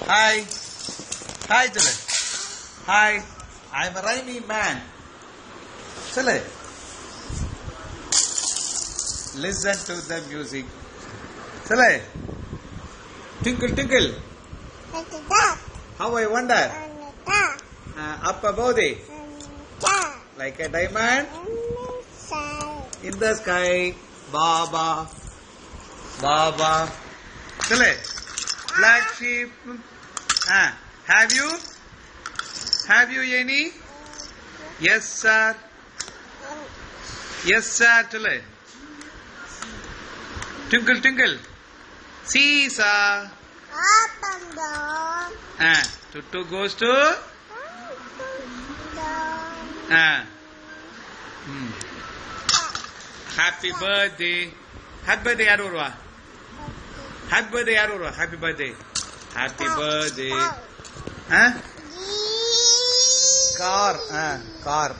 Hi. Hi, Chile. Hi. I'm a rhyming man. Chile. Listen to the music. Chile. Twinkle, twinkle. How I wonder. Up above it. Like a diamond in the sky. Baba. Baba. Chile. Black sheep. Have you? Have you any? Yes, sir. Yes, sir. Chile. Twinkle, twinkle. Seesaw. Up and down. Tuttu goes to. Happy birthday. Happy birthday yaru varva? Happy birthday yaru varva? Happy birthday. Happy birthday. Car. Car.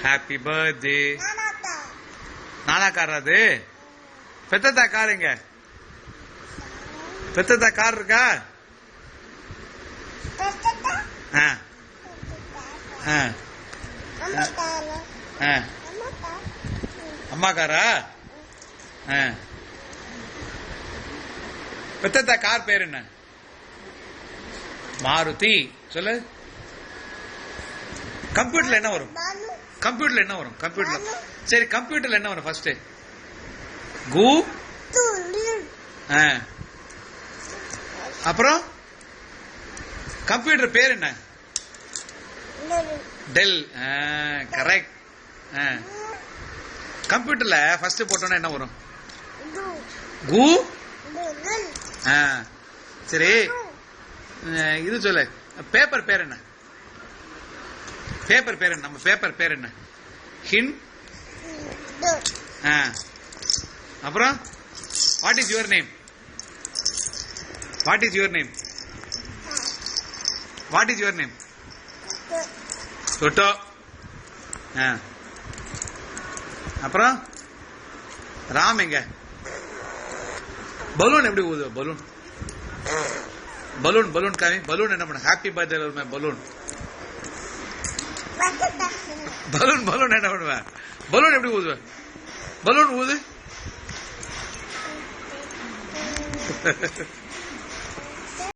Happy birthday. நானா car அது? பெத்ததா car எங்க? பெத்ததா car இருக்கா? அம்மா காரா? பெத்ததா car பேர் என்ன? மாருதி. சொல்லு. கம்ப்யூட்டர்ல என்ன வரும்? கம்ப்யூட்டர்ல என்ன வரும்? கம்ப்யூட்டர்ல சரி, கம்ப்யூட்டர்ல என்ன வரும் ஃபர்ஸ்ட்? கு. அப்புறம் கம்ப்யூட்டர் பேர் என்ன? டெல். கரெக்ட். கம்ப்யூட்டர்ல ஃபர்ஸ்ட் போட்டோன்னா என்ன வரும்? கு. சரி, இது சொல்லு. பேப்பர் பேர் என்ன? பேப்பர் பேர் என்ன? நம்ம பேப்பர் பேர் என்ன? ஹின். அப்புறம் what is your name? What is your name? What is your name? தொட்டோ. அப்புறம் ராம் எங்க? பலூன் எப்படி ஊது? பலூன் பலூன் பலூன் காமி. பலூன் என்ன பண்ண? ஹாப்பி பர்த்டே வருவேன். பலூன் பலூன் பலூன் என்ன பண்ணுவேன்? பலூன் எப்படி ஊதுவேன்? பலூன் ஊது.